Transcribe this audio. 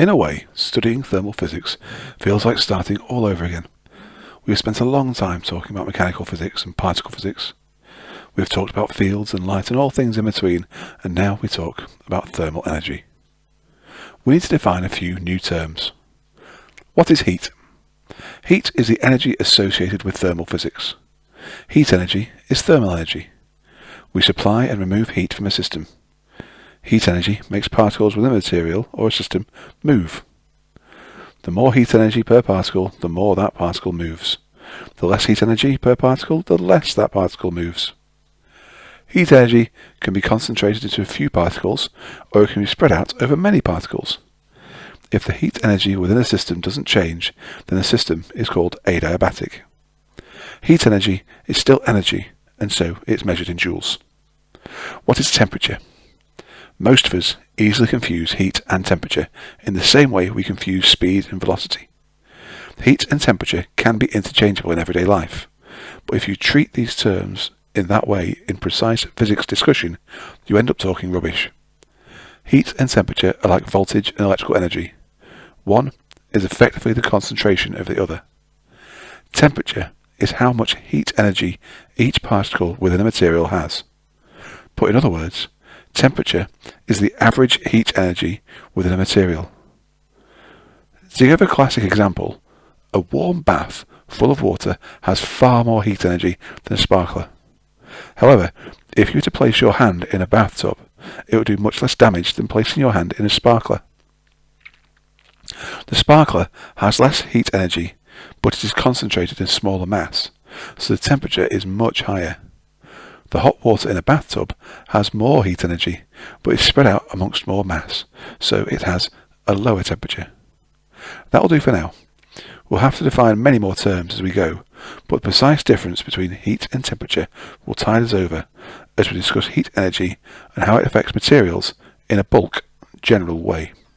In a way, studying thermal physics feels like starting all over again. We have spent a long time talking about mechanical physics and particle physics. We have talked about fields and light and all things in between, and now we talk about thermal energy. We need to define a few new terms. What is heat? Heat is the energy associated with thermal physics. Heat energy is thermal energy. We supply and remove heat from a system. Heat energy makes particles within a material or a system move. The more heat energy per particle, the more that particle moves. The less heat energy per particle, the less that particle moves. Heat energy can be concentrated into a few particles, or it can be spread out over many particles. If the heat energy within a system doesn't change, then the system is called adiabatic. Heat energy is still energy, and so it's measured in joules. What is temperature? Most of us easily confuse heat and temperature in the same way we confuse speed and velocity. Heat and temperature can be interchangeable in everyday life, but if you treat these terms in that way in precise physics discussion, you end up talking rubbish. Heat and temperature are like voltage and electrical energy. One is effectively the concentration of the other. Temperature is how much heat energy each particle within a material has. Put in other words, temperature is the average heat energy within a material. To give a classic example, a warm bath full of water has far more heat energy than a sparkler. However, if you were to place your hand in a bathtub, it would do much less damage than placing your hand in a sparkler. The sparkler has less heat energy, but it is concentrated in smaller mass, so the temperature is much higher. The hot water in a bathtub has more heat energy, but is spread out amongst more mass, so it has a lower temperature. That will do for now. We'll have to define many more terms as we go, but the precise difference between heat and temperature will tide us over as we discuss heat energy and how it affects materials in a bulk, general way.